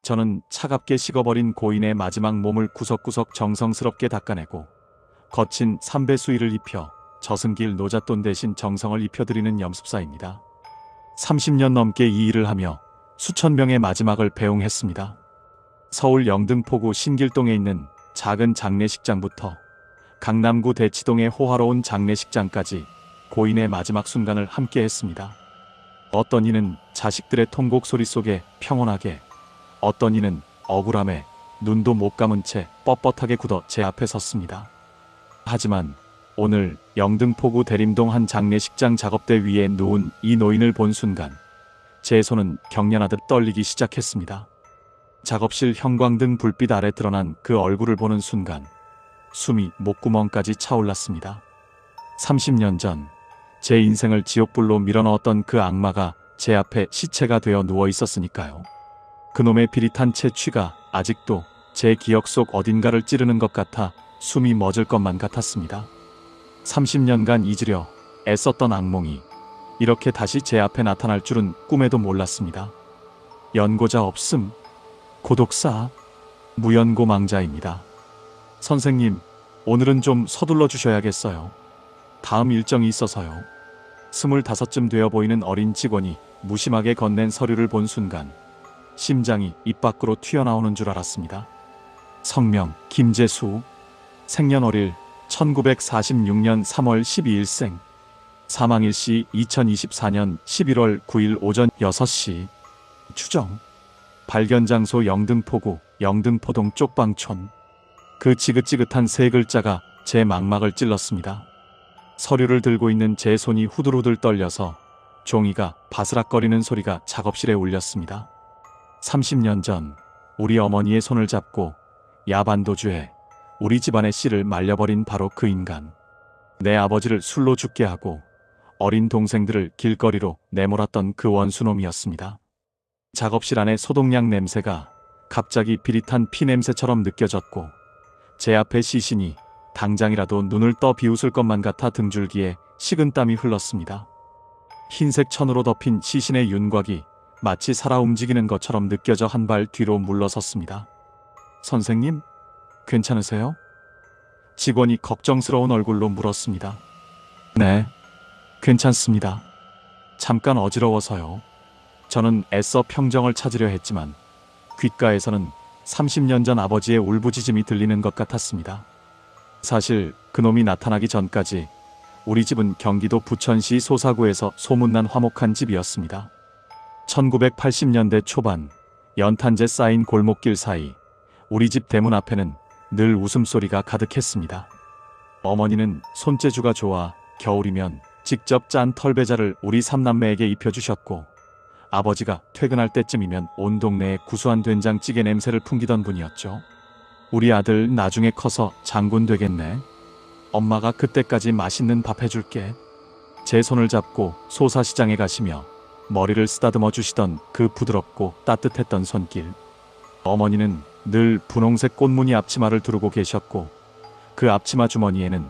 저는 차갑게 식어버린 고인의 마지막 몸을 구석구석 정성스럽게 닦아내고 거친 삼배 수의를 입혀 저승길 노잣돈 대신 정성을 입혀드리는 염습사입니다. 30년 넘게 이 일을 하며 수천 명의 마지막을 배웅했습니다. 서울 영등포구 신길동에 있는 작은 장례식장부터 강남구 대치동의 호화로운 장례식장까지 고인의 마지막 순간을 함께 했습니다. 어떤 이는 자식들의 통곡 소리 속에 평온하게, 어떤 이는 억울함에 눈도 못 감은 채 뻣뻣하게 굳어 제 앞에 섰습니다. 하지만 오늘 영등포구 대림동 한 장례식장 작업대 위에 누운 이 노인을 본 순간 제 손은 경련하듯 떨리기 시작했습니다. 작업실 형광등 불빛 아래 드러난 그 얼굴을 보는 순간 숨이 목구멍까지 차올랐습니다. 30년 전 제 인생을 지옥불로 밀어넣었던 그 악마가 제 앞에 시체가 되어 누워 있었으니까요. 그놈의 비릿한 채취가 아직도 제 기억 속 어딘가를 찌르는 것 같아 숨이 멎을 것만 같았습니다. 30년간 잊으려 애썼던 악몽이 이렇게 다시 제 앞에 나타날 줄은 꿈에도 몰랐습니다. 연고자 없음, 고독사, 무연고망자입니다. 선생님, 오늘은 좀 서둘러 주셔야겠어요. 다음 일정이 있어서요. 25쯤 되어 보이는 어린 직원이 무심하게 건넨 서류를 본 순간 심장이 입 밖으로 튀어나오는 줄 알았습니다. 성명 김재수, 생년월일 1946년 3월 12일생, 사망일시 2024년 11월 9일 오전 6시, 추정 발견장소 영등포구 영등포동 쪽방촌. 그 지긋지긋한 세 글자가 제 망막을 찔렀습니다. 서류를 들고 있는 제 손이 후들후들 떨려서 종이가 바스락거리는 소리가 작업실에 울렸습니다. 30년 전 우리 어머니의 손을 잡고 야반도주에 우리 집안의 씨를 말려버린 바로 그 인간. 내 아버지를 술로 죽게 하고 어린 동생들을 길거리로 내몰았던 그 원수놈이었습니다. 작업실 안의 소독약 냄새가 갑자기 비릿한 피 냄새처럼 느껴졌고 제 앞에 시신이 당장이라도 눈을 떠 비웃을 것만 같아 등줄기에 식은땀이 흘렀습니다. 흰색 천으로 덮인 시신의 윤곽이 마치 살아 움직이는 것처럼 느껴져 한 발 뒤로 물러섰습니다. 선생님, 괜찮으세요? 직원이 걱정스러운 얼굴로 물었습니다. 네, 괜찮습니다. 잠깐 어지러워서요. 저는 애써 평정을 찾으려 했지만 귓가에서는 30년 전 아버지의 울부짖음이 들리는 것 같았습니다. 사실 그놈이 나타나기 전까지 우리 집은 경기도 부천시 소사구에서 소문난 화목한 집이었습니다. 1980년대 초반 연탄재 쌓인 골목길 사이 우리 집 대문 앞에는 늘 웃음소리가 가득했습니다. 어머니는 손재주가 좋아 겨울이면 직접 짠 털배자를 우리 삼남매에게 입혀주셨고 아버지가 퇴근할 때쯤이면 온 동네에 구수한 된장찌개 냄새를 풍기던 분이었죠. 우리 아들 나중에 커서 장군 되겠네. 엄마가 그때까지 맛있는 밥 해줄게. 제 손을 잡고 소사시장에 가시며 머리를 쓰다듬어 주시던 그 부드럽고 따뜻했던 손길. 어머니는 늘 분홍색 꽃무늬 앞치마를 두르고 계셨고 그 앞치마 주머니에는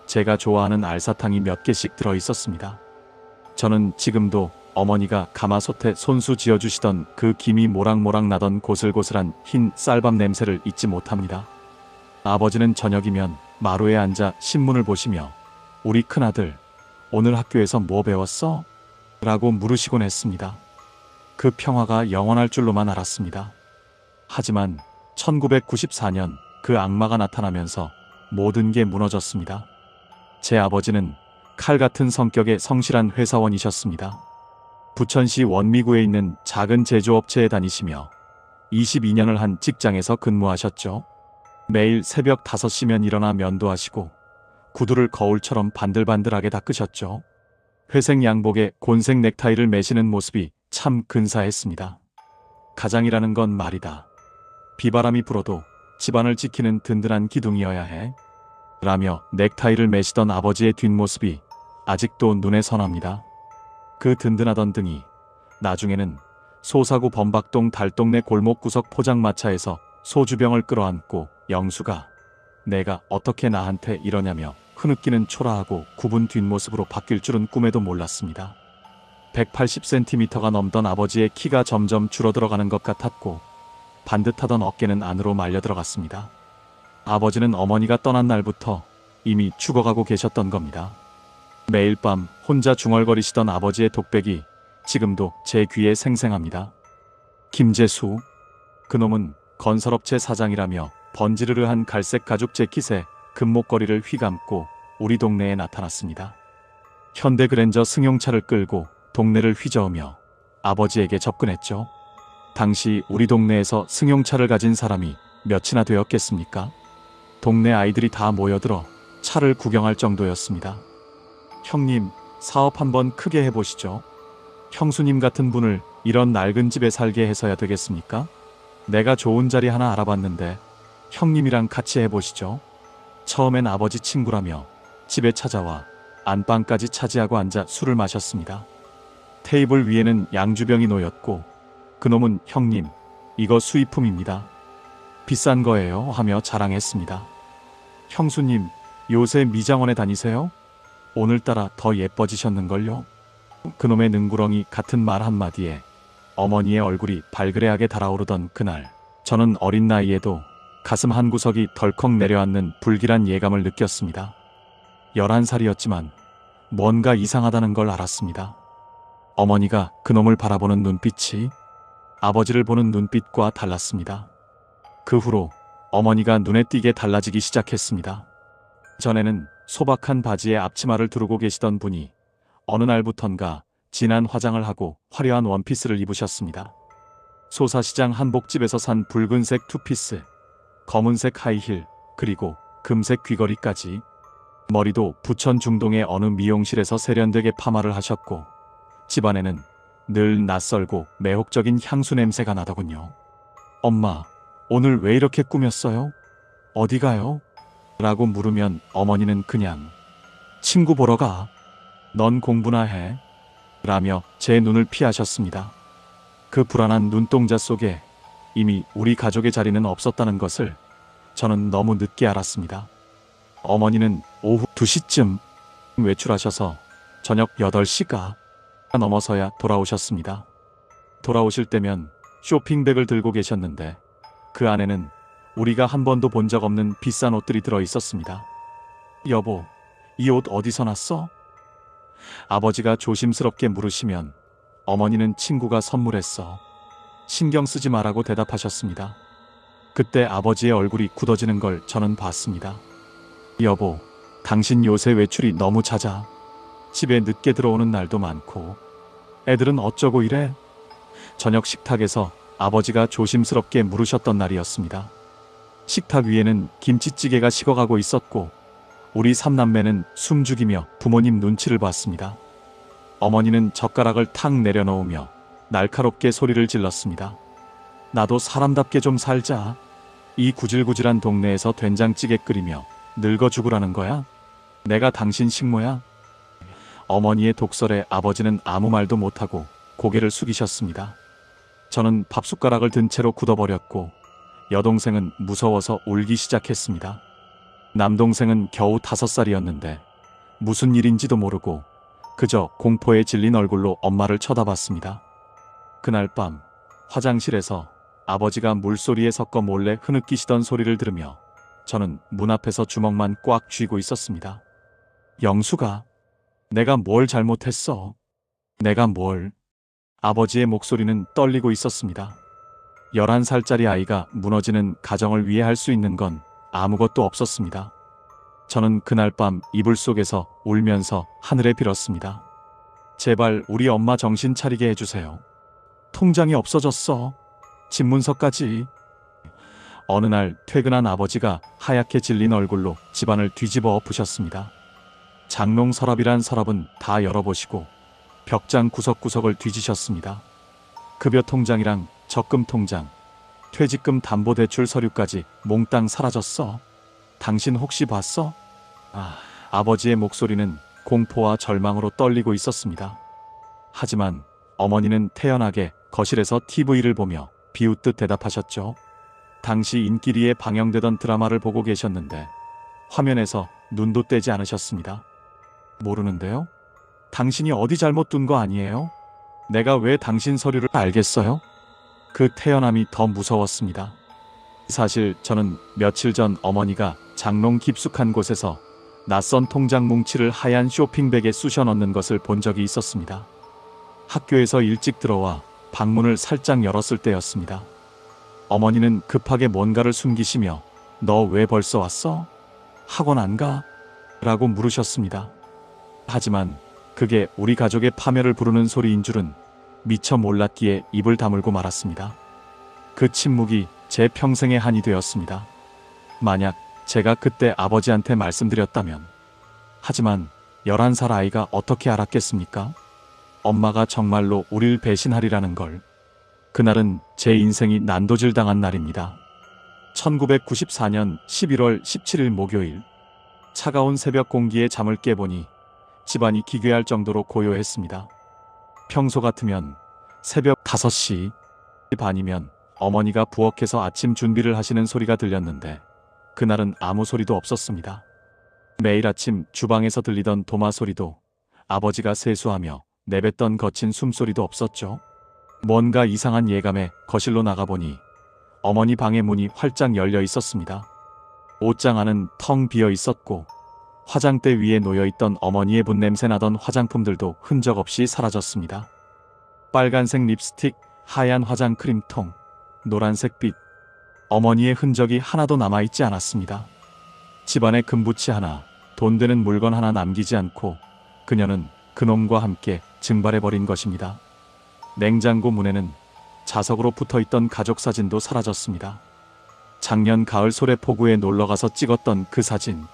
제가 좋아하는 알사탕이 몇 개씩 들어 있었습니다. 저는 지금도 어머니가 가마솥에 손수 지어주시던 그 김이 모락모락 나던 고슬고슬한 흰 쌀밥 냄새를 잊지 못합니다. 아버지는 저녁이면 마루에 앉아 신문을 보시며 우리 큰아들, 오늘 학교에서 뭐 배웠어? 라고 물으시곤 했습니다. 그 평화가 영원할 줄로만 알았습니다. 하지만 1994년 그 악마가 나타나면서 모든 게 무너졌습니다. 제 아버지는 칼 같은 성격의 성실한 회사원이셨습니다. 부천시 원미구에 있는 작은 제조업체에 다니시며 22년을 한 직장에서 근무하셨죠. 매일 새벽 5시면 일어나 면도하시고 구두를 거울처럼 반들반들하게 닦으셨죠. 회색 양복에 곤색 넥타이를 매시는 모습이 참 근사했습니다. 가장이라는 건 말이다. 비바람이 불어도 집안을 지키는 든든한 기둥이어야 해. 라며 넥타이를 매시던 아버지의 뒷모습이 아직도 눈에 선합니다. 그 든든하던 등이 나중에는 소사구 범박동 달동네 골목구석 포장마차에서 소주병을 끌어안고 영수가 내가 어떻게 나한테 이러냐며 흐느끼는 초라하고 굽은 뒷모습으로 바뀔 줄은 꿈에도 몰랐습니다. 180cm가 넘던 아버지의 키가 점점 줄어들어가는 것 같았고 반듯하던 어깨는 안으로 말려 들어갔습니다. 아버지는 어머니가 떠난 날부터 이미 죽어가고 계셨던 겁니다. 매일 밤 혼자 중얼거리시던 아버지의 독백이 지금도 제 귀에 생생합니다. 김재수, 그놈은 건설업체 사장이라며 번지르르한 갈색 가죽 재킷에 금목걸이를 휘감고 우리 동네에 나타났습니다. 현대 그랜저 승용차를 끌고 동네를 휘저으며 아버지에게 접근했죠. 당시 우리 동네에서 승용차를 가진 사람이 몇이나 되었겠습니까? 동네 아이들이 다 모여들어 차를 구경할 정도였습니다. 형님, 사업 한번 크게 해보시죠. 형수님 같은 분을 이런 낡은 집에 살게 해서야 되겠습니까? 내가 좋은 자리 하나 알아봤는데 형님이랑 같이 해보시죠. 처음엔 아버지 친구라며 집에 찾아와 안방까지 차지하고 앉아 술을 마셨습니다. 테이블 위에는 양주병이 놓였고 그놈은 형님, 이거 수입품입니다. 비싼 거예요 하며 자랑했습니다. 형수님, 요새 미장원에 다니세요? 오늘따라 더 예뻐지셨는걸요? 그놈의 능구렁이 같은 말 한마디에 어머니의 얼굴이 발그레하게 달아오르던 그날, 저는 어린 나이에도 가슴 한구석이 덜컥 내려앉는 불길한 예감을 느꼈습니다. 11살이었지만 뭔가 이상하다는 걸 알았습니다. 어머니가 그놈을 바라보는 눈빛이 아버지를 보는 눈빛과 달랐습니다. 그 후로 어머니가 눈에 띄게 달라지기 시작했습니다. 전에는 소박한 바지에 앞치마를 두르고 계시던 분이 어느 날부턴가 진한 화장을 하고 화려한 원피스를 입으셨습니다. 소사시장 한복집에서 산 붉은색 투피스, 검은색 하이힐, 그리고 금색 귀걸이까지. 머리도 부천 중동의 어느 미용실에서 세련되게 파마를 하셨고 집안에는 늘 낯설고 매혹적인 향수 냄새가 나더군요. 엄마, 오늘 왜 이렇게 꾸몄어요? 어디 가요? 라고 물으면 어머니는 그냥 친구 보러 가. 넌 공부나 해. 라며 제 눈을 피하셨습니다. 그 불안한 눈동자 속에 이미 우리 가족의 자리는 없었다는 것을 저는 너무 늦게 알았습니다. 어머니는 오후 2시쯤 외출하셔서 저녁 8시가 넘어서야 돌아오셨습니다. 돌아오실 때면 쇼핑백을 들고 계셨는데 그 안에는 우리가 한 번도 본 적 없는 비싼 옷들이 들어 있었습니다. 여보, 이 옷 어디서 났어? 아버지가 조심스럽게 물으시면 어머니는 친구가 선물했어. 신경 쓰지 말라고 대답하셨습니다. 그때 아버지의 얼굴이 굳어지는 걸 저는 봤습니다. 여보, 당신 요새 외출이 너무 잦아. 집에 늦게 들어오는 날도 많고. 애들은 어쩌고 이래? 저녁 식탁에서 아버지가 조심스럽게 물으셨던 날이었습니다. 식탁 위에는 김치찌개가 식어가고 있었고 우리 삼남매는 숨죽이며 부모님 눈치를 봤습니다. 어머니는 젓가락을 탁 내려놓으며 날카롭게 소리를 질렀습니다. 나도 사람답게 좀 살자. 이 구질구질한 동네에서 된장찌개 끓이며 늙어 죽으라는 거야? 내가 당신 식모야? 어머니의 독설에 아버지는 아무 말도 못하고 고개를 숙이셨습니다. 저는 밥숟가락을 든 채로 굳어버렸고 여동생은 무서워서 울기 시작했습니다. 남동생은 겨우 5살이었는데 무슨 일인지도 모르고 그저 공포에 질린 얼굴로 엄마를 쳐다봤습니다. 그날 밤 화장실에서 아버지가 물소리에 섞어 몰래 흐느끼시던 소리를 들으며 저는 문 앞에서 주먹만 꽉 쥐고 있었습니다. 영수가, 내가 뭘 잘못했어? 내가 뭘? 아버지의 목소리는 떨리고 있었습니다. 11살짜리 아이가 무너지는 가정을 위해 할 수 있는 건 아무것도 없었습니다. 저는 그날 밤 이불 속에서 울면서 하늘에 빌었습니다. 제발 우리 엄마 정신 차리게 해주세요. 통장이 없어졌어. 집문서까지. 어느 날 퇴근한 아버지가 하얗게 질린 얼굴로 집안을 뒤집어 엎으셨습니다. 장롱 서랍이란 서랍은 다 열어보시고 벽장 구석구석을 뒤지셨습니다. 급여 통장이랑 적금 통장, 퇴직금 담보대출 서류까지 몽땅 사라졌어. 당신 혹시 봤어? 아버지의 목소리는 공포와 절망으로 떨리고 있었습니다. 하지만 어머니는 태연하게 거실에서 TV를 보며 비웃듯 대답하셨죠. 당시 인기리에 방영되던 드라마를 보고 계셨는데 화면에서 눈도 떼지 않으셨습니다. 모르는데요? 당신이 어디 잘못 둔 거 아니에요? 내가 왜 당신 서류를 알겠어요? 그 태어남이 더 무서웠습니다. 사실 저는 며칠 전 어머니가 장롱 깊숙한 곳에서 낯선 통장 뭉치를 하얀 쇼핑백에 쑤셔 넣는 것을 본 적이 있었습니다. 학교에서 일찍 들어와 방문을 살짝 열었을 때였습니다. 어머니는 급하게 뭔가를 숨기시며 너 왜 벌써 왔어? 학원 안 가? 라고 물으셨습니다. 하지만 그게 우리 가족의 파멸을 부르는 소리인 줄은 미처 몰랐기에 입을 다물고 말았습니다. 그 침묵이 제 평생의 한이 되었습니다. 만약 제가 그때 아버지한테 말씀드렸다면. 하지만 11살 아이가 어떻게 알았겠습니까? 엄마가 정말로 우릴 배신하리라는 걸. 그날은 제 인생이 난도질 당한 날입니다. 1994년 11월 17일 목요일. 차가운 새벽 공기에 잠을 깨보니 집안이 기괴할 정도로 고요했습니다. 평소 같으면 새벽 5시 반이면 어머니가 부엌에서 아침 준비를 하시는 소리가 들렸는데 그날은 아무 소리도 없었습니다. 매일 아침 주방에서 들리던 도마 소리도 아버지가 세수하며 내뱉던 거친 숨소리도 없었죠. 뭔가 이상한 예감에 거실로 나가보니 어머니 방의 문이 활짝 열려 있었습니다. 옷장 안은 텅 비어 있었고 화장대 위에 놓여있던 어머니의 분냄새 나던 화장품들도 흔적 없이 사라졌습니다. 빨간색 립스틱, 하얀 화장크림통, 노란색 빛. 어머니의 흔적이 하나도 남아있지 않았습니다. 집안에 금붙이 하나, 돈 되는 물건 하나 남기지 않고 그녀는 그놈과 함께 증발해버린 것입니다. 냉장고 문에는 자석으로 붙어있던 가족 사진도 사라졌습니다. 작년 가을 소래포구에 놀러가서 찍었던 그 사진.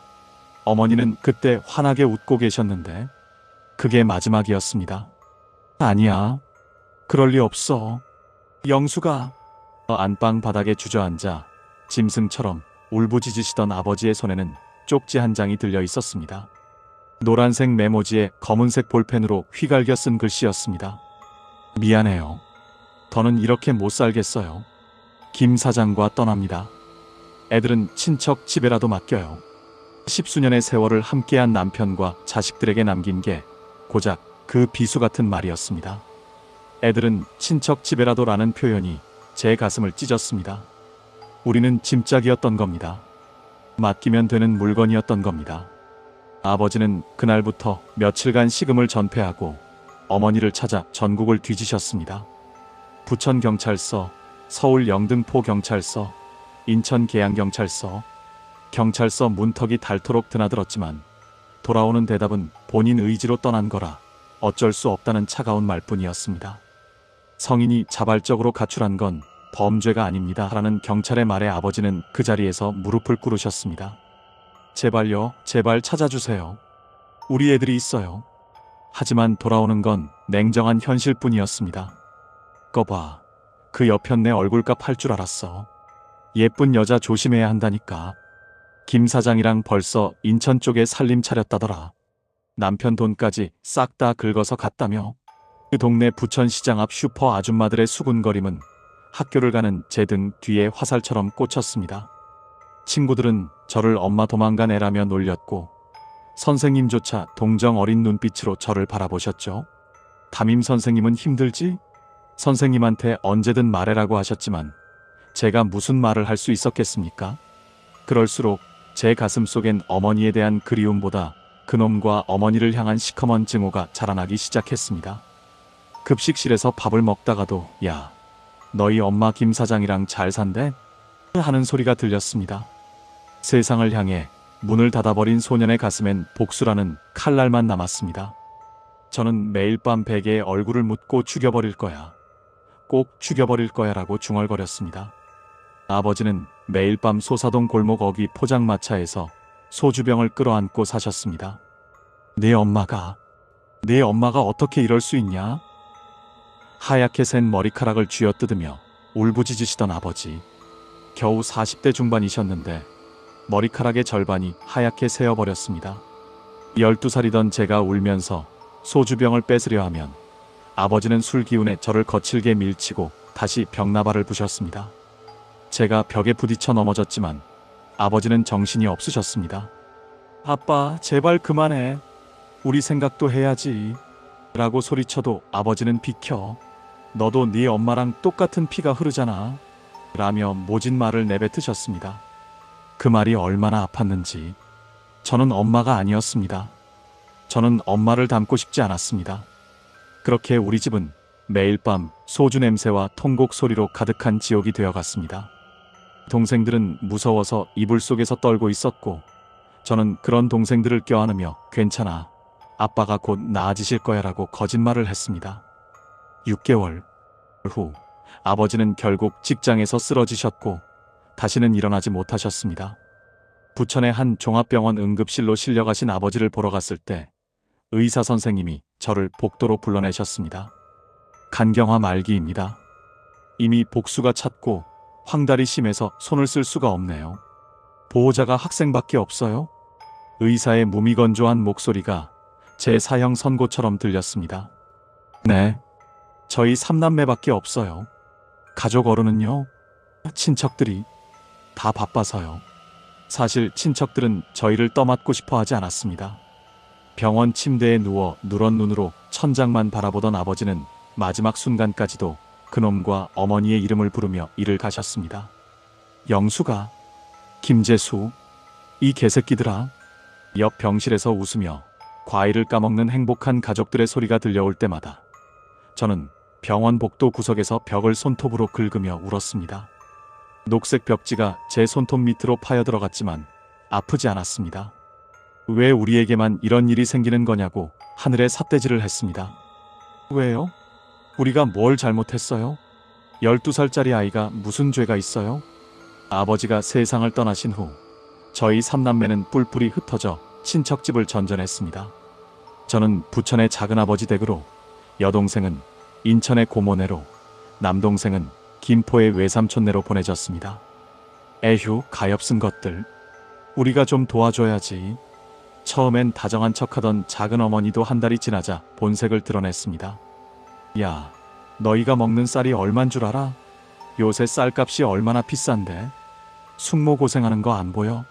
어머니는 그때 환하게 웃고 계셨는데 그게 마지막이었습니다. 아니야. 그럴 리 없어. 영수가. 안방 바닥에 주저앉아 짐승처럼 울부짖으시던 아버지의 손에는 쪽지 한 장이 들려 있었습니다. 노란색 메모지에 검은색 볼펜으로 휘갈겨 쓴 글씨였습니다. 미안해요. 더는 이렇게 못 살겠어요. 김 사장과 떠납니다. 애들은 친척 집에라도 맡겨요. 10수년의 세월을 함께한 남편과 자식들에게 남긴 게 고작 그 비수 같은 말이었습니다. 애들은 친척 집에라도 라는 표현이 제 가슴을 찢었습니다. 우리는 짐짝이었던 겁니다. 맡기면 되는 물건이었던 겁니다. 아버지는 그날부터 며칠간 식음을 전폐하고 어머니를 찾아 전국을 뒤지셨습니다. 부천경찰서, 서울 영등포경찰서, 인천 계양경찰서, 경찰서 문턱이 닳도록 드나들었지만 돌아오는 대답은 본인 의지로 떠난 거라 어쩔 수 없다는 차가운 말뿐이었습니다. 성인이 자발적으로 가출한 건 범죄가 아닙니다. 라는 경찰의 말에 아버지는 그 자리에서 무릎을 꿇으셨습니다. 제발요, 제발 찾아주세요. 우리 애들이 있어요. 하지만 돌아오는 건 냉정한 현실뿐이었습니다. 꺼봐. 그 여편 내 얼굴값 할 줄 알았어. 예쁜 여자 조심해야 한다니까. 김 사장이랑 벌써 인천 쪽에 살림 차렸다더라. 남편 돈까지 싹 다 긁어서 갔다며. 그 동네 부천시장 앞 슈퍼 아줌마들의 수군거림은 학교를 가는 제 등 뒤에 화살처럼 꽂혔습니다. 친구들은 저를 엄마 도망간 애라며 놀렸고 선생님조차 동정 어린 눈빛으로 저를 바라보셨죠. 담임 선생님은 힘들지? 선생님한테 언제든 말해라고 하셨지만 제가 무슨 말을 할 수 있었겠습니까? 그럴수록 제 가슴 속엔 어머니에 대한 그리움보다 그놈과 어머니를 향한 시커먼 증오가 자라나기 시작했습니다. 급식실에서 밥을 먹다가도 야, 너희 엄마 김 사장이랑 잘 산대? 하는 소리가 들렸습니다. 세상을 향해 문을 닫아버린 소년의 가슴엔 복수라는 칼날만 남았습니다. 저는 매일 밤 베개에 얼굴을 묻고 죽여버릴 거야. 꼭 죽여버릴 거야 라고 중얼거렸습니다. 아버지는 매일 밤 소사동 골목 어귀 포장마차에서 소주병을 끌어안고 사셨습니다. 내 엄마가 어떻게 이럴 수 있냐? 하얗게 센 머리카락을 쥐어뜯으며 울부짖으시던 아버지. 겨우 40대 중반이셨는데 머리카락의 절반이 하얗게 새어버렸습니다. 12살이던 제가 울면서 소주병을 뺏으려 하면 아버지는 술 기운에 저를 거칠게 밀치고 다시 벽나발을 부셨습니다. 제가 벽에 부딪혀 넘어졌지만 아버지는 정신이 없으셨습니다. 아빠, 제발 그만해. 우리 생각도 해야지. 라고 소리쳐도 아버지는 비켜. 너도 네 엄마랑 똑같은 피가 흐르잖아. 라며 모진 말을 내뱉으셨습니다. 그 말이 얼마나 아팠는지. 저는 엄마가 아니었습니다. 저는 엄마를 닮고 싶지 않았습니다. 그렇게 우리 집은 매일 밤 소주 냄새와 통곡 소리로 가득한 지옥이 되어갔습니다. 동생들은 무서워서 이불 속에서 떨고 있었고, 저는 그런 동생들을 껴안으며 괜찮아, 아빠가 곧 나아지실 거야 라고 거짓말을 했습니다. 6개월 후 아버지는 결국 직장에서 쓰러지셨고 다시는 일어나지 못하셨습니다. 부천의 한 종합병원 응급실로 실려가신 아버지를 보러 갔을 때 의사 선생님이 저를 복도로 불러내셨습니다. 간경화 말기입니다. 이미 복수가 찼고 황달이 심해서 손을 쓸 수가 없네요. 보호자가 학생밖에 없어요? 의사의 무미건조한 목소리가 제 사형 선고처럼 들렸습니다. 네, 저희 3남매밖에 없어요. 가족 어른은요? 친척들이 다 바빠서요. 사실 친척들은 저희를 떠맡고 싶어 하지 않았습니다. 병원 침대에 누워 누런 눈으로 천장만 바라보던 아버지는 마지막 순간까지도 그놈과 어머니의 이름을 부르며 일을 가셨습니다. 영수가, 김재수, 이 개새끼들아. 옆 병실에서 웃으며 과일을 까먹는 행복한 가족들의 소리가 들려올 때마다 저는 병원 복도 구석에서 벽을 손톱으로 긁으며 울었습니다. 녹색 벽지가 제 손톱 밑으로 파여들어갔지만 아프지 않았습니다. 왜 우리에게만 이런 일이 생기는 거냐고 하늘에 삿대질을 했습니다. 왜요? 우리가 뭘 잘못했어요? 12살짜리 아이가 무슨 죄가 있어요? 아버지가 세상을 떠나신 후 저희 3남매는 뿔뿔이 흩어져 친척집을 전전했습니다. 저는 부천의 작은아버지 댁으로, 여동생은 인천의 고모네로, 남동생은 김포의 외삼촌네로 보내졌습니다. 에휴, 가엾은 것들. 우리가 좀 도와줘야지. 처음엔 다정한 척하던 작은 어머니도 한 달이 지나자 본색을 드러냈습니다. 야, 너희가 먹는 쌀이 얼만 줄 알아? 요새 쌀값이 얼마나 비싼데? 숙모 고생하는 거 안 보여?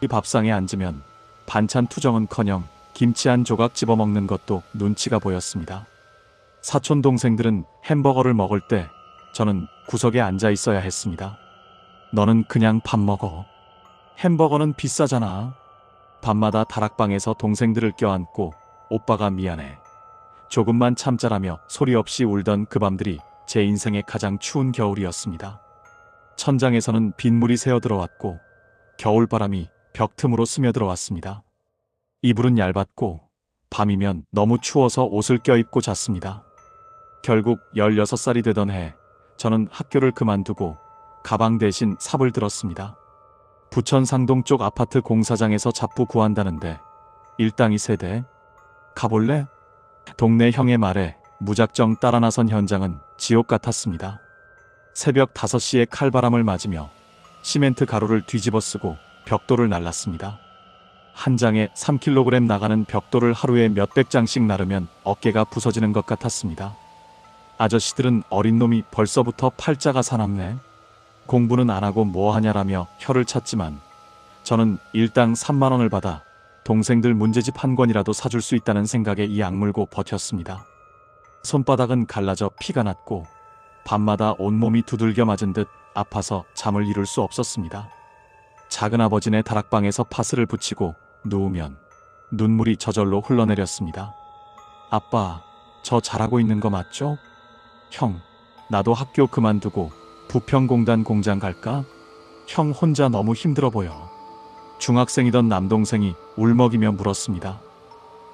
이 밥상에 앉으면 반찬 투정은커녕 김치 한 조각 집어먹는 것도 눈치가 보였습니다. 사촌 동생들은 햄버거를 먹을 때 저는 구석에 앉아 있어야 했습니다. 너는 그냥 밥 먹어. 햄버거는 비싸잖아. 밤마다 다락방에서 동생들을 껴안고 오빠가 미안해, 조금만 참자라며 소리 없이 울던 그 밤들이 제 인생의 가장 추운 겨울이었습니다. 천장에서는 빗물이 새어들어왔고 겨울바람이 벽 틈으로 스며들어왔습니다. 이불은 얇았고 밤이면 너무 추워서 옷을 껴입고 잤습니다. 결국 16살이 되던 해 저는 학교를 그만두고 가방 대신 삽을 들었습니다. 부천 상동 쪽 아파트 공사장에서 잡부 구한다는데 일당이 세대. 가볼래? 동네 형의 말에 무작정 따라 나선 현장은 지옥 같았습니다. 새벽 5시에 칼바람을 맞으며 시멘트 가루를 뒤집어 쓰고 벽돌을 날랐습니다. 한 장에 3kg 나가는 벽돌을 하루에 몇백 장씩 나르면 어깨가 부서지는 것 같았습니다. 아저씨들은 어린 놈이 벌써부터 팔자가 사납네. 공부는 안 하고 뭐 하냐라며 혀를 찼지만 저는 일당 3만 원을 받아 동생들 문제집 한 권이라도 사줄 수 있다는 생각에 이 악물고 버텼습니다. 손바닥은 갈라져 피가 났고 밤마다 온몸이 두들겨 맞은 듯 아파서 잠을 이룰 수 없었습니다. 작은아버지네 다락방에서 파스를 붙이고 누우면 눈물이 저절로 흘러내렸습니다. 아빠, 저 잘하고 있는 거 맞죠? 형, 나도 학교 그만두고 부평공단 공장 갈까? 형 혼자 너무 힘들어 보여. 중학생이던 남동생이 울먹이며 물었습니다.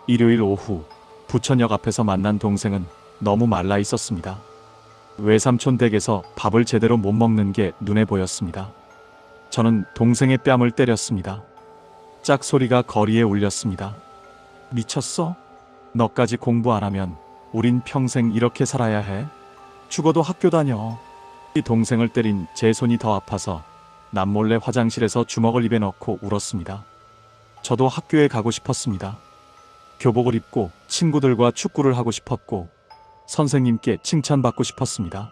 일요일 오후 부천역 앞에서 만난 동생은 너무 말라 있었습니다. 외삼촌 댁에서 밥을 제대로 못 먹는 게 눈에 보였습니다. 저는 동생의 뺨을 때렸습니다. 짝소리가 거리에 울렸습니다. 미쳤어? 너까지 공부 안 하면 우린 평생 이렇게 살아야 해? 죽어도 학교 다녀. 이 동생을 때린 제 손이 더 아파서 남몰래 화장실에서 주먹을 입에 넣고 울었습니다. 저도 학교에 가고 싶었습니다. 교복을 입고 친구들과 축구를 하고 싶었고 선생님께 칭찬받고 싶었습니다.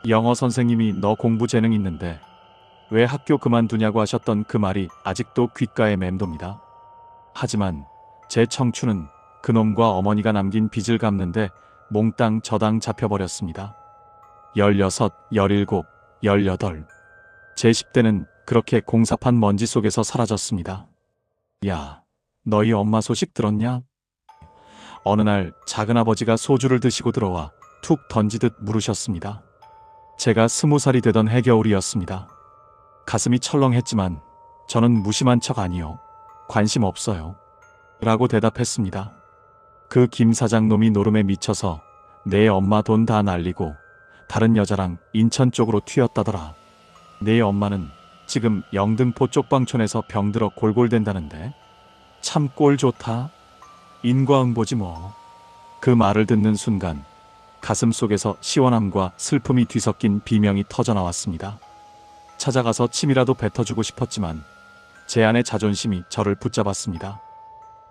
영어 선생님이 너 공부 재능 있는데 왜 학교 그만두냐고 하셨던 그 말이 아직도 귓가에 맴돕니다. 하지만 제 청춘은 그놈과 어머니가 남긴 빚을 갚는데 몽땅 저당 잡혀버렸습니다. 16, 17, 18. 제 10대는 그렇게 공사판 먼지 속에서 사라졌습니다. 야, 너희 엄마 소식 들었냐? 어느 날 작은아버지가 소주를 드시고 들어와 툭 던지듯 물으셨습니다. 제가 20살이 되던 해겨울이었습니다. 가슴이 철렁했지만 저는 무심한 척 아니요. 관심 없어요. 라고 대답했습니다. 그 김 사장 놈이 노름에 미쳐서 내 엄마 돈 다 날리고 다른 여자랑 인천 쪽으로 튀었다더라. 내 엄마는 지금 영등포 쪽방촌에서 병들어 골골댄다는데 참 꼴 좋다. 인과응보지 뭐. 그 말을 듣는 순간 가슴 속에서 시원함과 슬픔이 뒤섞인 비명이 터져나왔습니다. 찾아가서 침이라도 뱉어주고 싶었지만 제 안의 자존심이 저를 붙잡았습니다.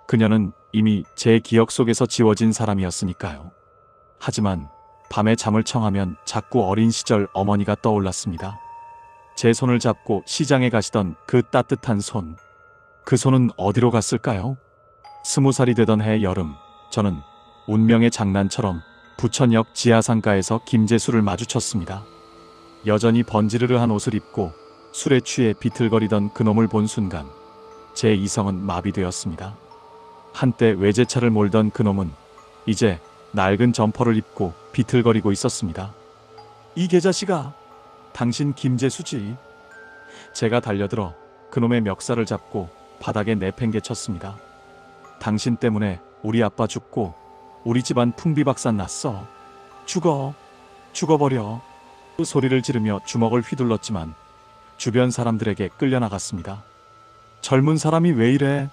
그녀는 이미 제 기억 속에서 지워진 사람이었으니까요. 하지만 밤에 잠을 청하면 자꾸 어린 시절 어머니가 떠올랐습니다. 제 손을 잡고 시장에 가시던 그 따뜻한 손. 그 손은 어디로 갔을까요? 20살이 되던 해 여름, 저는 운명의 장난처럼 부천역 지하상가에서 김재수를 마주쳤습니다. 여전히 번지르르한 옷을 입고 술에 취해 비틀거리던 그놈을 본 순간 제 이성은 마비되었습니다. 한때 외제차를 몰던 그놈은 이제 낡은 점퍼를 입고 비틀거리고 있었습니다. 이 개자식아, 당신 김재수지? 제가 달려들어 그놈의 멱살을 잡고 바닥에 내팽개쳤습니다. 당신 때문에 우리 아빠 죽고 우리 집안 풍비박산 났어. 죽어버려. 그 소리를 지르며 주먹을 휘둘렀지만 주변 사람들에게 끌려나갔습니다. 젊은 사람이 왜 이래?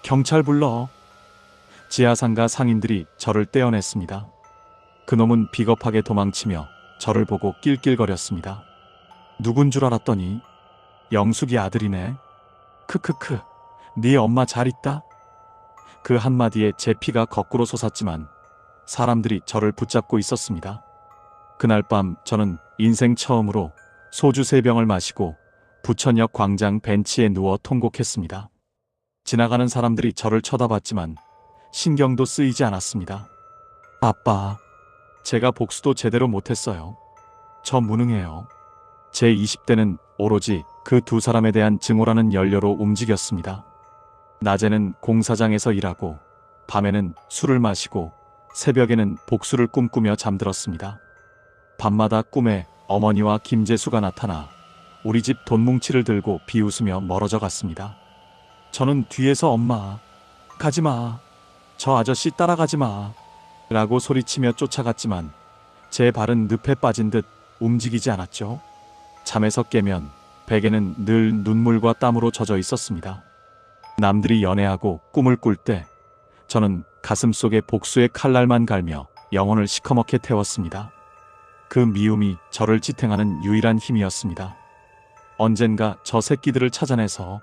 경찰 불러. 지하상가 상인들이 저를 떼어냈습니다. 그놈은 비겁하게 도망치며 저를 보고 낄낄거렸습니다. 누군 줄 알았더니 영숙이 아들이네. 크크크, 네 엄마 잘 있다? 그 한마디에 제 피가 거꾸로 솟았지만 사람들이 저를 붙잡고 있었습니다. 그날 밤 저는 인생 처음으로 소주 3병을 마시고 부천역 광장 벤치에 누워 통곡했습니다. 지나가는 사람들이 저를 쳐다봤지만 신경도 쓰이지 않았습니다. 아빠, 제가 복수도 제대로 못했어요. 저 무능해요. 제 20대는 오로지 그 두 사람에 대한 증오라는 연료로 움직였습니다. 낮에는 공사장에서 일하고 밤에는 술을 마시고 새벽에는 복수를 꿈꾸며 잠들었습니다. 밤마다 꿈에 어머니와 김재수가 나타나 우리 집 돈뭉치를 들고 비웃으며 멀어져 갔습니다. 저는 뒤에서 엄마, 가지마. 저 아저씨 따라가지마. 라고 소리치며 쫓아갔지만 제 발은 늪에 빠진 듯 움직이지 않았죠. 잠에서 깨면 베개는 늘 눈물과 땀으로 젖어 있었습니다. 남들이 연애하고 꿈을 꿀 때 저는 가슴속에 복수의 칼날만 갈며 영혼을 시커멓게 태웠습니다. 그 미움이 저를 지탱하는 유일한 힘이었습니다. 언젠가 저 새끼들을 찾아내서.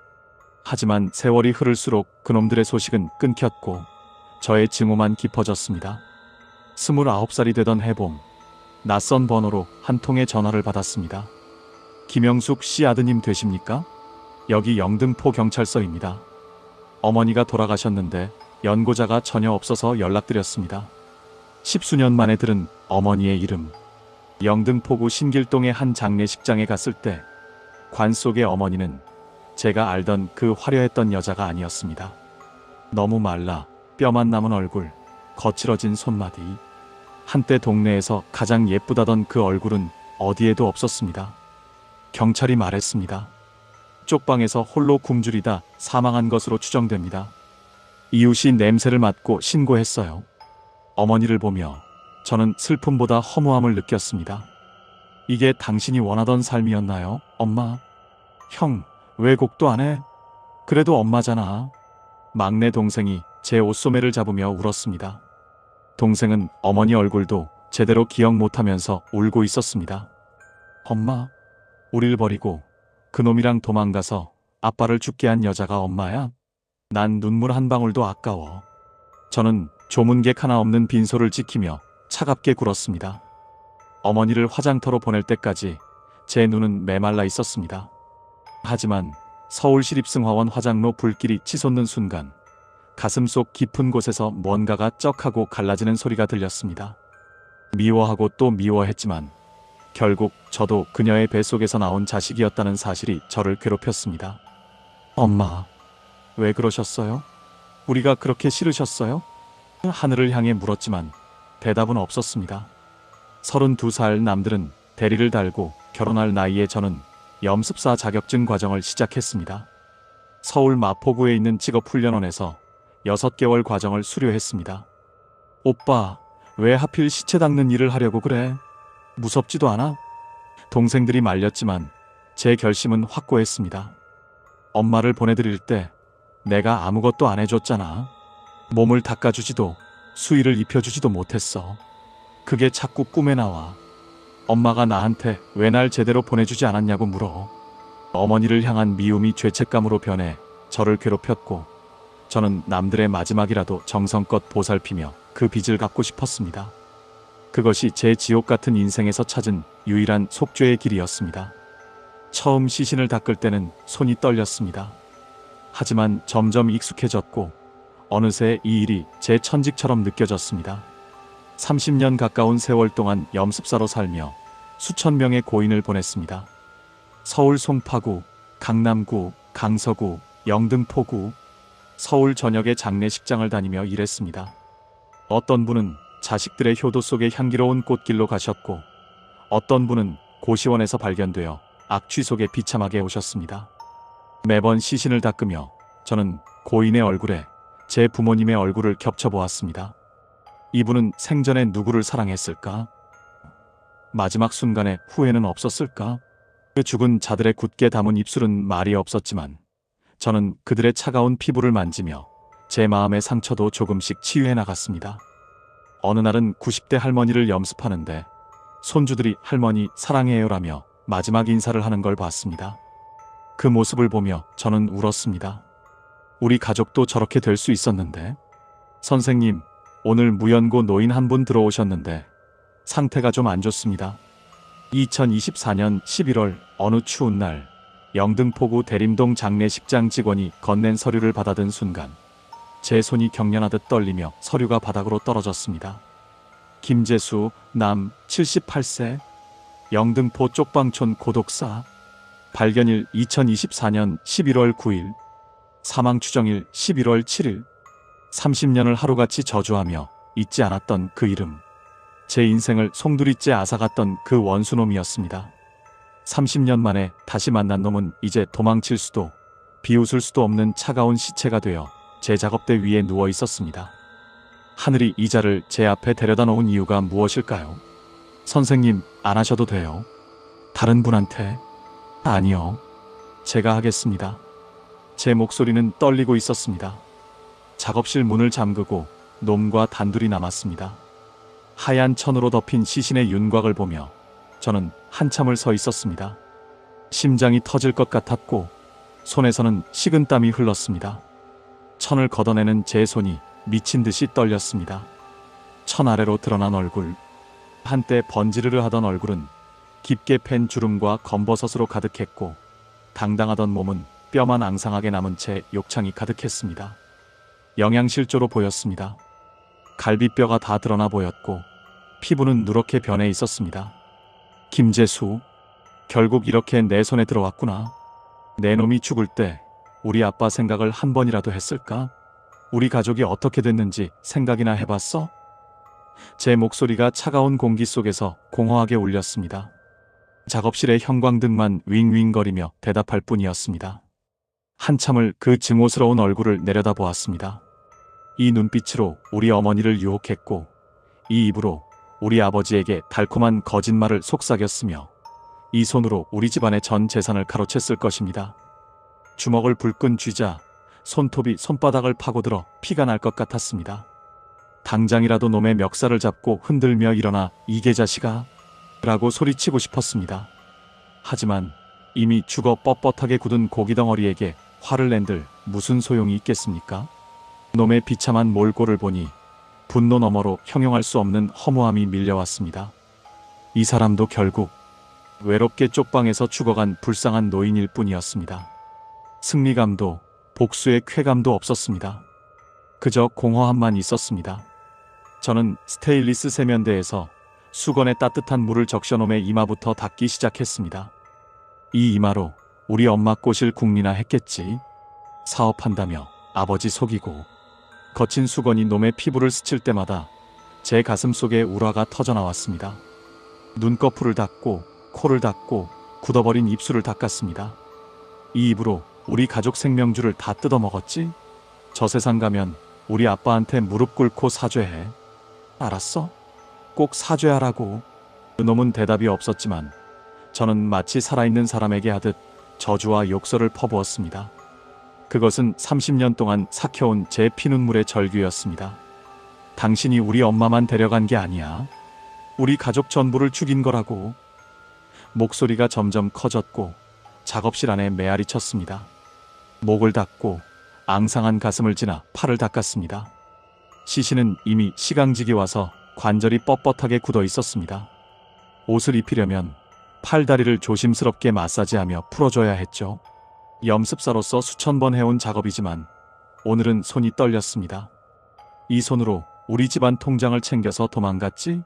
하지만 세월이 흐를수록 그놈들의 소식은 끊겼고 저의 증오만 깊어졌습니다. 29살이 되던 해봄, 낯선 번호로 한 통의 전화를 받았습니다. 김영숙 씨 아드님 되십니까? 여기 영등포 경찰서입니다. 어머니가 돌아가셨는데 연고자가 전혀 없어서 연락드렸습니다. 10수년 만에 들은 어머니의 이름. 영등포구 신길동의 한 장례식장에 갔을 때 관 속의 어머니는 제가 알던 그 화려했던 여자가 아니었습니다. 너무 말라 뼈만 남은 얼굴, 거칠어진 손마디. 한때 동네에서 가장 예쁘다던 그 얼굴은 어디에도 없었습니다. 경찰이 말했습니다. 쪽방에서 홀로 굶주리다 사망한 것으로 추정됩니다. 이웃이 냄새를 맡고 신고했어요. 어머니를 보며 저는 슬픔보다 허무함을 느꼈습니다. 이게 당신이 원하던 삶이었나요, 엄마? 형, 왜 곡도 안 해? 그래도 엄마잖아. 막내 동생이 제 옷소매를 잡으며 울었습니다. 동생은 어머니 얼굴도 제대로 기억 못하면서 울고 있었습니다. 엄마, 우릴 버리고 그놈이랑 도망가서 아빠를 죽게 한 여자가 엄마야? 난 눈물 한 방울도 아까워. 저는 조문객 하나 없는 빈소를 지키며 차갑게 굴었습니다. 어머니를 화장터로 보낼 때까지 제 눈은 메말라 있었습니다. 하지만 서울시립승화원 화장로 불길이 치솟는 순간 가슴속 깊은 곳에서 뭔가가 쩍하고 갈라지는 소리가 들렸습니다. 미워하고 또 미워했지만 결국 저도 그녀의 뱃속에서 나온 자식이었다는 사실이 저를 괴롭혔습니다. 엄마, 왜 그러셨어요? 우리가 그렇게 싫으셨어요? 하늘을 향해 물었지만 대답은 없었습니다. 32살 남들은 대리를 달고 결혼할 나이에 저는 염습사 자격증 과정을 시작했습니다. 서울 마포구에 있는 직업훈련원에서 6개월 과정을 수료했습니다. 오빠, 왜 하필 시체 닦는 일을 하려고 그래? 무섭지도 않아? 동생들이 말렸지만 제 결심은 확고했습니다. 엄마를 보내드릴 때 내가 아무것도 안 해줬잖아. 몸을 닦아주지도 수의를 입혀주지도 못했어. 그게 자꾸 꿈에 나와. 엄마가 나한테 왜 날 제대로 보내주지 않았냐고 물어. 어머니를 향한 미움이 죄책감으로 변해 저를 괴롭혔고, 저는 남들의 마지막이라도 정성껏 보살피며 그 빚을 갚고 싶었습니다. 그것이 제 지옥 같은 인생에서 찾은 유일한 속죄의 길이었습니다. 처음 시신을 닦을 때는 손이 떨렸습니다. 하지만 점점 익숙해졌고 어느새 이 일이 제 천직처럼 느껴졌습니다. 30년 가까운 세월 동안 염습사로 살며 수천 명의 고인을 보냈습니다. 서울 송파구, 강남구, 강서구, 영등포구, 서울 전역의 장례식장을 다니며 일했습니다. 어떤 분은 자식들의 효도 속에 향기로운 꽃길로 가셨고, 어떤 분은 고시원에서 발견되어 악취 속에 비참하게 오셨습니다. 매번 시신을 닦으며 저는 고인의 얼굴에 제 부모님의 얼굴을 겹쳐보았습니다. 이분은 생전에 누구를 사랑했을까? 마지막 순간에 후회는 없었을까? 죽은 자들의 굳게 담은 입술은 말이 없었지만 저는 그들의 차가운 피부를 만지며 제 마음의 상처도 조금씩 치유해 나갔습니다. 어느 날은 90대 할머니를 염습하는데 손주들이 할머니 사랑해요라며 마지막 인사를 하는 걸 봤습니다. 그 모습을 보며 저는 울었습니다. 우리 가족도 저렇게 될 수 있었는데. 선생님, 오늘 무연고 노인 한 분 들어오셨는데 상태가 좀 안 좋습니다. 2024년 11월 어느 추운 날 영등포구 대림동 장례식장 직원이 건넨 서류를 받아든 순간 제 손이 경련하듯 떨리며 서류가 바닥으로 떨어졌습니다. 김재수, 남, 78세, 영등포 쪽방촌 고독사, 발견일 2024년 11월 9일, 사망 추정일 11월 7일, 30년을 하루같이 저주하며 잊지 않았던 그 이름, 제 인생을 송두리째 앗아갔던 그 원수놈이었습니다. 30년 만에 다시 만난 놈은 이제 도망칠 수도 비웃을 수도 없는 차가운 시체가 되어 제 작업대 위에 누워 있었습니다. 하늘이 이 자를 제 앞에 데려다 놓은 이유가 무엇일까요? 선생님, 안 하셔도 돼요. 다른 분한테. 아니요. 제가 하겠습니다. 제 목소리는 떨리고 있었습니다. 작업실 문을 잠그고 놈과 단둘이 남았습니다. 하얀 천으로 덮인 시신의 윤곽을 보며 저는 한참을 서 있었습니다. 심장이 터질 것 같았고 손에서는 식은땀이 흘렀습니다. 천을 걷어내는 제 손이 미친 듯이 떨렸습니다. 천 아래로 드러난 얼굴, 한때 번지르르 하던 얼굴은 깊게 팬 주름과 검버섯으로 가득했고 당당하던 몸은 뼈만 앙상하게 남은 채 욕창이 가득했습니다. 영양실조로 보였습니다. 갈비뼈가 다 드러나 보였고 피부는 누렇게 변해 있었습니다. 김재수, 결국 이렇게 내 손에 들어왔구나. 내 놈이 죽을 때 우리 아빠 생각을 한 번이라도 했을까? 우리 가족이 어떻게 됐는지 생각이나 해봤어? 제 목소리가 차가운 공기 속에서 공허하게 울렸습니다. 작업실의 형광등만 윙윙거리며 대답할 뿐이었습니다. 한참을 그 증오스러운 얼굴을 내려다보았습니다. 이 눈빛으로 우리 어머니를 유혹했고 이 입으로 우리 아버지에게 달콤한 거짓말을 속삭였으며 이 손으로 우리 집안의 전 재산을 가로챘을 것입니다. 주먹을 불끈 쥐자 손톱이 손바닥을 파고들어 피가 날 것 같았습니다. 당장이라도 놈의 멱살을 잡고 흔들며 일어나 이게 자식아 라고 소리치고 싶었습니다. 하지만 이미 죽어 뻣뻣하게 굳은 고기덩어리에게 화를 낸들 무슨 소용이 있겠습니까? 놈의 비참한 몰골을 보니 분노 너머로 형용할 수 없는 허무함이 밀려왔습니다. 이 사람도 결국 외롭게 쪽방에서 죽어간 불쌍한 노인일 뿐이었습니다. 승리감도 복수의 쾌감도 없었습니다. 그저 공허함만 있었습니다. 저는 스테인리스 세면대에서 수건에 따뜻한 물을 적셔 놈의 이마부터 닦기 시작했습니다. 이 이마로 우리 엄마 꼬실 궁리나 했겠지. 사업한다며 아버지 속이고. 거친 수건이 놈의 피부를 스칠 때마다 제 가슴 속에 울화가 터져나왔습니다. 눈꺼풀을 닦고 코를 닦고 굳어버린 입술을 닦았습니다. 이 입으로 우리 가족 생명줄을 다 뜯어먹었지? 저 세상 가면 우리 아빠한테 무릎 꿇고 사죄해. 알았어? 꼭 사죄하라고. 그놈은 대답이 없었지만 저는 마치 살아있는 사람에게 하듯 저주와 욕설을 퍼부었습니다. 그것은 30년 동안 삭혀온 제 피눈물의 절규였습니다. 당신이 우리 엄마만 데려간 게 아니야. 우리 가족 전부를 죽인 거라고. 목소리가 점점 커졌고 작업실 안에 메아리 쳤습니다. 목을 닦고 앙상한 가슴을 지나 팔을 닦았습니다. 시신은 이미 시강직이 와서 관절이 뻣뻣하게 굳어 있었습니다. 옷을 입히려면 팔다리를 조심스럽게 마사지하며 풀어줘야 했죠. 염습사로서 수천 번 해온 작업이지만 오늘은 손이 떨렸습니다. 이 손으로 우리 집안 통장을 챙겨서 도망갔지?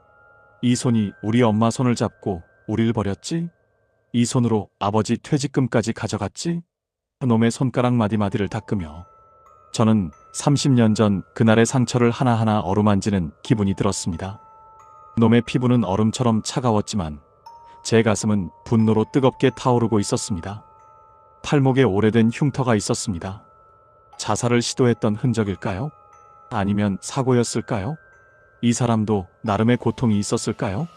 이 손이 우리 엄마 손을 잡고 우릴 버렸지? 이 손으로 아버지 퇴직금까지 가져갔지? 놈의 손가락 마디마디를 닦으며 저는 30년 전 그날의 상처를 하나하나 어루만지는 기분이 들었습니다. 놈의 피부는 얼음처럼 차가웠지만 제 가슴은 분노로 뜨겁게 타오르고 있었습니다. 팔목에 오래된 흉터가 있었습니다. 자살을 시도했던 흔적일까요? 아니면 사고였을까요? 이 사람도 나름의 고통이 있었을까요?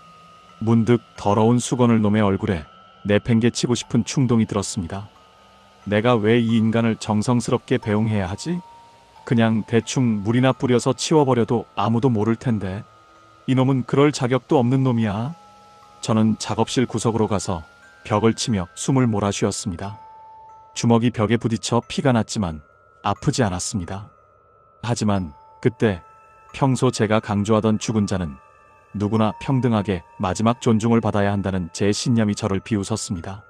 문득 더러운 수건을 놈의 얼굴에 내팽개치고 싶은 충동이 들었습니다. 내가 왜 이 인간을 정성스럽게 배웅해야 하지? 그냥 대충 물이나 뿌려서 치워버려도 아무도 모를 텐데. 이놈은 그럴 자격도 없는 놈이야. 저는 작업실 구석으로 가서 벽을 치며 숨을 몰아쉬었습니다. 주먹이 벽에 부딪혀 피가 났지만 아프지 않았습니다. 하지만 그때 평소 제가 강조하던 죽은 자는 누구나 평등하게 마지막 존중을 받아야 한다는 제 신념이 저를 비웃었습니다.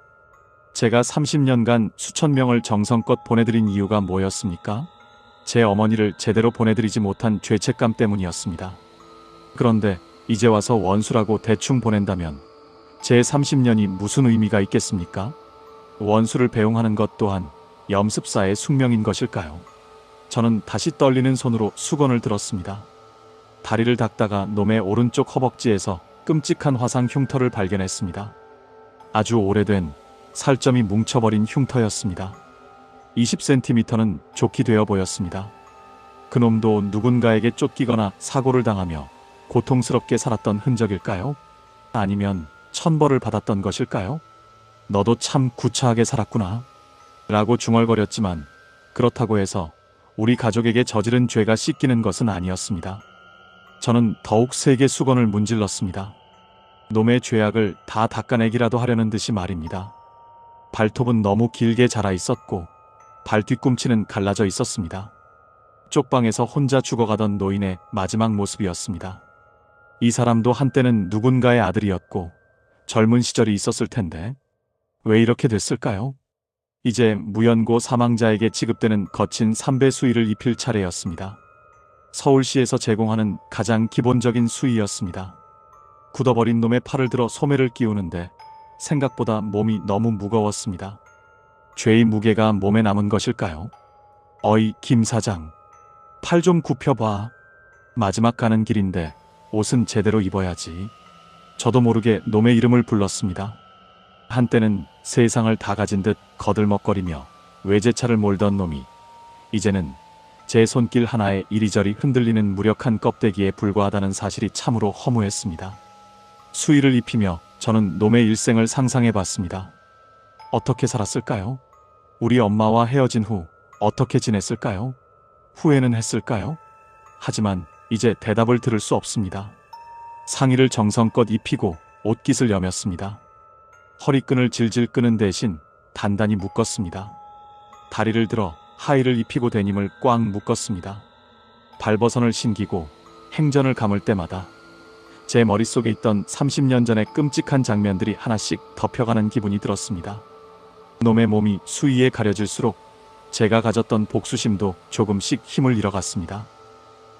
제가 30년간 수천 명을 정성껏 보내드린 이유가 뭐였습니까? 제 어머니를 제대로 보내드리지 못한 죄책감 때문이었습니다. 그런데 이제 와서 원수라고 대충 보낸다면 제 30년이 무슨 의미가 있겠습니까? 원수를 배웅하는 것 또한 염습사의 숙명인 것일까요? 저는 다시 떨리는 손으로 수건을 들었습니다. 다리를 닦다가 놈의 오른쪽 허벅지에서 끔찍한 화상 흉터를 발견했습니다. 아주 오래된 살점이 뭉쳐버린 흉터였습니다. 20cm는 좋게 되어 보였습니다. 그놈도 누군가에게 쫓기거나 사고를 당하며 고통스럽게 살았던 흔적일까요? 아니면 천벌을 받았던 것일까요? 너도 참 구차하게 살았구나 라고 중얼거렸지만 그렇다고 해서 우리 가족에게 저지른 죄가 씻기는 것은 아니었습니다. 저는 더욱 세게 수건을 문질렀습니다. 놈의 죄악을 다 닦아내기라도 하려는 듯이 말입니다. 발톱은 너무 길게 자라 있었고 발 뒤꿈치는 갈라져 있었습니다. 쪽방에서 혼자 죽어가던 노인의 마지막 모습이었습니다. 이 사람도 한때는 누군가의 아들이었고 젊은 시절이 있었을 텐데 왜 이렇게 됐을까요? 이제 무연고 사망자에게 지급되는 거친 삼배 수의를 입힐 차례였습니다. 서울시에서 제공하는 가장 기본적인 수의였습니다. 굳어버린 놈의 팔을 들어 소매를 끼우는데 생각보다 몸이 너무 무거웠습니다. 죄의 무게가 몸에 남은 것일까요? 어이 김 사장, 팔 좀 굽혀봐. 마지막 가는 길인데 옷은 제대로 입어야지. 저도 모르게 놈의 이름을 불렀습니다. 한때는 세상을 다 가진 듯 거들먹거리며 외제차를 몰던 놈이 이제는 제 손길 하나에 이리저리 흔들리는 무력한 껍데기에 불과하다는 사실이 참으로 허무했습니다. 수의를 입히며 저는 놈의 일생을 상상해봤습니다. 어떻게 살았을까요? 우리 엄마와 헤어진 후 어떻게 지냈을까요? 후회는 했을까요? 하지만 이제 대답을 들을 수 없습니다. 상의를 정성껏 입히고 옷깃을 여몄습니다. 허리끈을 질질 끄는 대신 단단히 묶었습니다. 다리를 들어 하의를 입히고 데님을 꽉 묶었습니다. 발버선을 신기고 행전을 감을 때마다 제 머릿속에 있던 30년 전의 끔찍한 장면들이 하나씩 덮여가는 기분이 들었습니다. 놈의 몸이 수위에 가려질수록 제가 가졌던 복수심도 조금씩 힘을 잃어갔습니다.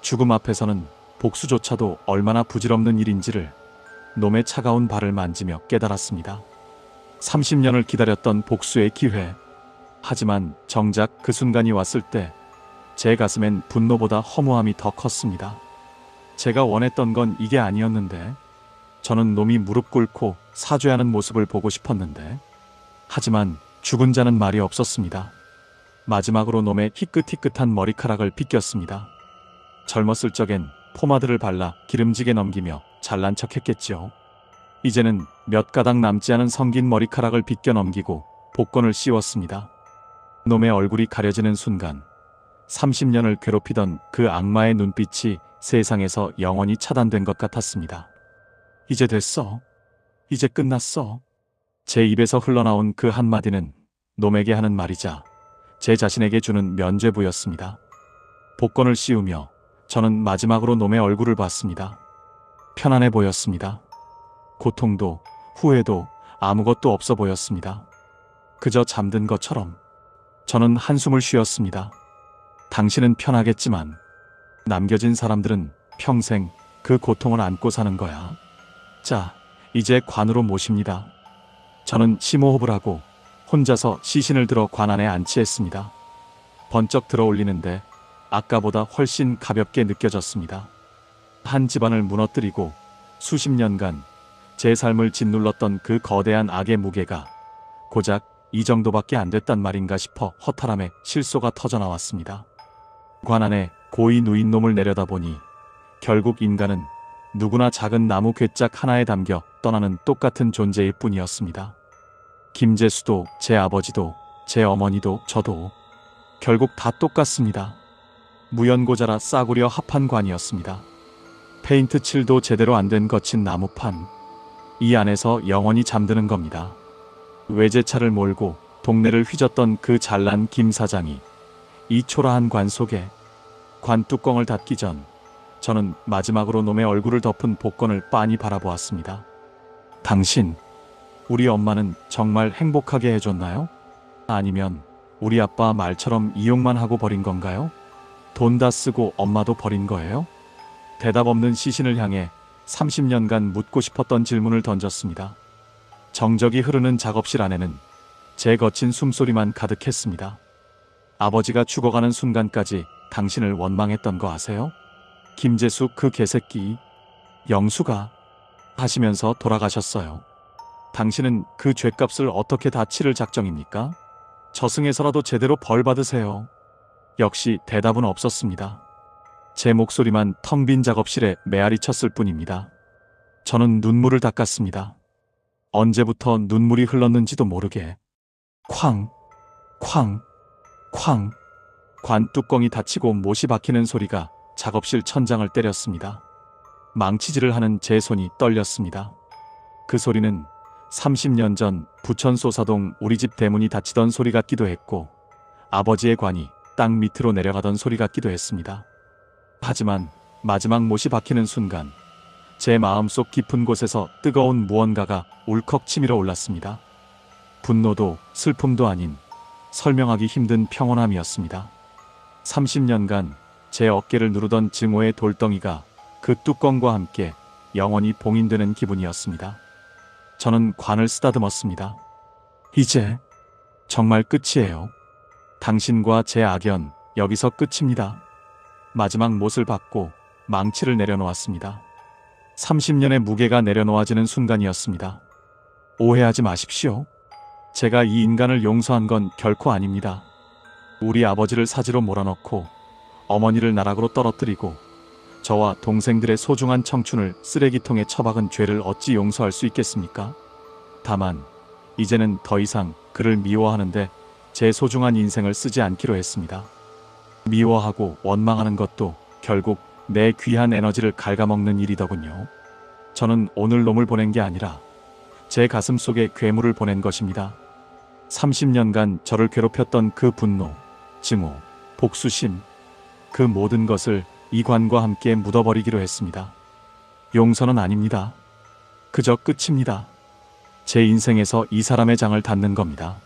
죽음 앞에서는 복수조차도 얼마나 부질없는 일인지를 놈의 차가운 발을 만지며 깨달았습니다. 30년을 기다렸던 복수의 기회. 하지만 정작 그 순간이 왔을 때 제 가슴엔 분노보다 허무함이 더 컸습니다. 제가 원했던 건 이게 아니었는데, 저는 놈이 무릎 꿇고 사죄하는 모습을 보고 싶었는데, 하지만 죽은 자는 말이 없었습니다. 마지막으로 놈의 희끗희끗한 머리카락을 빗겼습니다. 젊었을 적엔 포마드를 발라 기름지게 넘기며 잘난 척했겠지요. 이제는 몇 가닥 남지 않은 성긴 머리카락을 빗겨 넘기고 복권을 씌웠습니다. 놈의 얼굴이 가려지는 순간 30년을 괴롭히던 그 악마의 눈빛이 세상에서 영원히 차단된 것 같았습니다. 이제 됐어. 이제 끝났어. 제 입에서 흘러나온 그 한마디는 놈에게 하는 말이자 제 자신에게 주는 면죄부였습니다. 복권을 씌우며 저는 마지막으로 놈의 얼굴을 봤습니다. 편안해 보였습니다. 고통도 후회도 아무것도 없어 보였습니다. 그저 잠든 것처럼. 저는 한숨을 쉬었습니다. 당신은 편하겠지만 남겨진 사람들은 평생 그 고통을 안고 사는 거야. 자, 이제 관으로 모십니다. 저는 심호흡을 하고 혼자서 시신을 들어 관 안에 안치했습니다. 번쩍 들어 올리는데 아까보다 훨씬 가볍게 느껴졌습니다. 한 집안을 무너뜨리고 수십 년간 제 삶을 짓눌렀던 그 거대한 악의 무게가 고작 이 정도밖에 안 됐단 말인가 싶어 허탈함에 실소가 터져나왔습니다. 관 안에 고이 누인 놈을 내려다보니 결국 인간은 누구나 작은 나무 괴짝 하나에 담겨 떠나는 똑같은 존재일 뿐이었습니다. 김재수도 제 아버지도 제 어머니도 저도 결국 다 똑같습니다. 무연고자라 싸구려 합판관이었습니다. 페인트 칠도 제대로 안 된 거친 나무판. 이 안에서 영원히 잠드는 겁니다. 외제차를 몰고 동네를 휘젓던 그 잘난 김 사장이 이 초라한 관 속에 관 뚜껑을 닫기 전 저는 마지막으로 놈의 얼굴을 덮은 복권을 빤히 바라보았습니다. 당신, 우리 엄마는 정말 행복하게 해줬나요? 아니면 우리 아빠 말처럼 이용만 하고 버린 건가요? 돈 다 쓰고 엄마도 버린 거예요? 대답 없는 시신을 향해 30년간 묻고 싶었던 질문을 던졌습니다. 정적이 흐르는 작업실 안에는 제 거친 숨소리만 가득했습니다. 아버지가 죽어가는 순간까지 당신을 원망했던 거 아세요? 김재수 그 개새끼, 영수가 하시면서 돌아가셨어요. 당신은 그 죗값을 어떻게 다 치를 작정입니까? 저승에서라도 제대로 벌 받으세요. 역시 대답은 없었습니다. 제 목소리만 텅 빈 작업실에 메아리 쳤을 뿐입니다. 저는 눈물을 닦았습니다. 언제부터 눈물이 흘렀는지도 모르게. 쾅, 쾅, 쾅. 관 뚜껑이 닫히고 못이 박히는 소리가 작업실 천장을 때렸습니다. 망치질을 하는 제 손이 떨렸습니다. 그 소리는 30년 전 부천 소사동 우리 집 대문이 닫히던 소리 같기도 했고 아버지의 관이 땅 밑으로 내려가던 소리 같기도 했습니다. 하지만 마지막 못이 박히는 순간 제 마음속 깊은 곳에서 뜨거운 무언가가 울컥 치밀어 올랐습니다. 분노도 슬픔도 아닌 설명하기 힘든 평온함이었습니다. 30년간 제 어깨를 누르던 증오의 돌덩이가 그 뚜껑과 함께 영원히 봉인되는 기분이었습니다. 저는 관을 쓰다듬었습니다. 이제 정말 끝이에요. 당신과 제 악연 여기서 끝입니다. 마지막 못을 받고 망치를 내려놓았습니다. 30년의 무게가 내려놓아지는 순간이었습니다. 오해하지 마십시오. 제가 이 인간을 용서한 건 결코 아닙니다. 우리 아버지를 사지로 몰아넣고 어머니를 나락으로 떨어뜨리고 저와 동생들의 소중한 청춘을 쓰레기통에 처박은 죄를 어찌 용서할 수 있겠습니까? 다만 이제는 더 이상 그를 미워하는데 제 소중한 인생을 쓰지 않기로 했습니다. 미워하고 원망하는 것도 결국 내 귀한 에너지를 갉아먹는 일이더군요. 저는 오늘 놈을 보낸 게 아니라 제 가슴 속에 괴물을 보낸 것입니다. 30년간 저를 괴롭혔던 그 분노, 증오, 복수심, 그 모든 것을 이 관과 함께 묻어버리기로 했습니다. 용서는 아닙니다. 그저 끝입니다. 제 인생에서 이 사람의 장을 닫는 겁니다.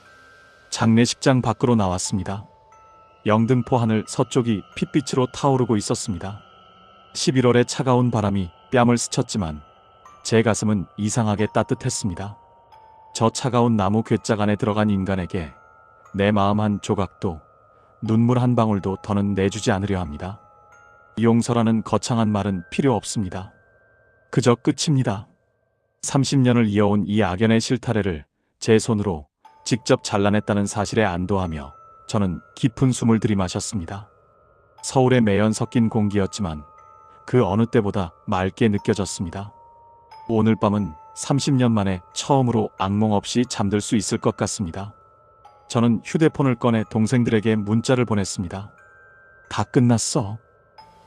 장례식장 밖으로 나왔습니다. 영등포 하늘 서쪽이 핏빛으로 타오르고 있었습니다. 11월의 차가운 바람이 뺨을 스쳤지만 제 가슴은 이상하게 따뜻했습니다. 저 차가운 나무 괴짝 안에 들어간 인간에게 내 마음 한 조각도, 눈물 한 방울도 더는 내주지 않으려 합니다. 용서라는 거창한 말은 필요 없습니다. 그저 끝입니다. 30년을 이어온 이 악연의 실타래를 제 손으로 직접 잘라냈다는 사실에 안도하며 저는 깊은 숨을 들이마셨습니다. 서울의 매연 섞인 공기였지만 그 어느 때보다 맑게 느껴졌습니다. 오늘 밤은 30년 만에 처음으로 악몽 없이 잠들 수 있을 것 같습니다. 저는 휴대폰을 꺼내 동생들에게 문자를 보냈습니다. 다 끝났어.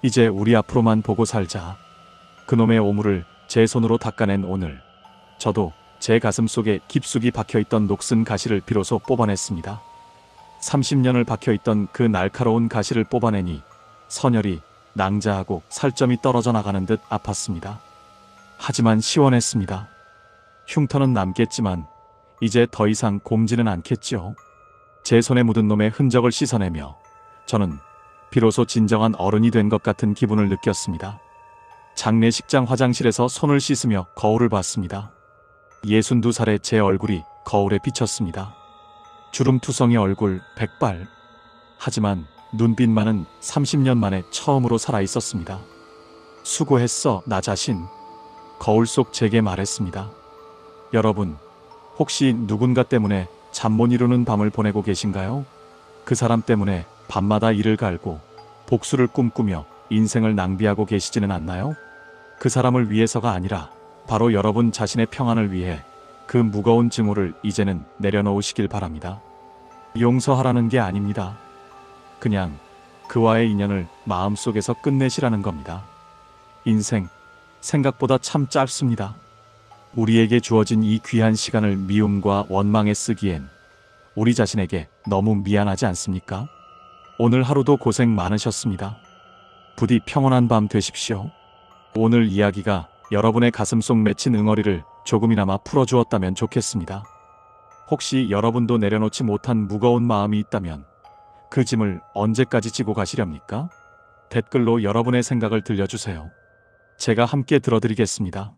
이제 우리 앞으로만 보고 살자. 그놈의 오물을 제 손으로 닦아낸 오늘, 저도 제 가슴 속에 깊숙이 박혀있던 녹슨 가시를 비로소 뽑아냈습니다. 30년을 박혀있던 그 날카로운 가시를 뽑아내니 선혈이 낭자하고 살점이 떨어져 나가는 듯 아팠습니다. 하지만 시원했습니다. 흉터는 남겠지만 이제 더 이상 곰지는 않겠지요. 제 손에 묻은 놈의 흔적을 씻어내며 저는 비로소 진정한 어른이 된 것 같은 기분을 느꼈습니다. 장례식장 화장실에서 손을 씻으며 거울을 봤습니다. 62살의 제 얼굴이 거울에 비쳤습니다. 주름투성이 얼굴 백발. 하지만 눈빛만은 30년 만에 처음으로 살아있었습니다. 수고했어, 나 자신. 거울 속 제게 말했습니다. 여러분, 혹시 누군가 때문에 잠 못 이루는 밤을 보내고 계신가요? 그 사람 때문에 밤마다 이를 갈고 복수를 꿈꾸며 인생을 낭비하고 계시지는 않나요? 그 사람을 위해서가 아니라 바로 여러분 자신의 평안을 위해 그 무거운 증오를 이제는 내려놓으시길 바랍니다. 용서하라는 게 아닙니다. 그냥 그와의 인연을 마음속에서 끝내시라는 겁니다. 인생, 생각보다 참 짧습니다. 우리에게 주어진 이 귀한 시간을 미움과 원망에 쓰기엔 우리 자신에게 너무 미안하지 않습니까? 오늘 하루도 고생 많으셨습니다. 부디 평온한 밤 되십시오. 오늘 이야기가 여러분의 가슴 속 맺힌 응어리를 조금이나마 풀어주었다면 좋겠습니다. 혹시 여러분도 내려놓지 못한 무거운 마음이 있다면 그 짐을 언제까지 지고 가시렵니까? 댓글로 여러분의 생각을 들려주세요. 제가 함께 들어드리겠습니다.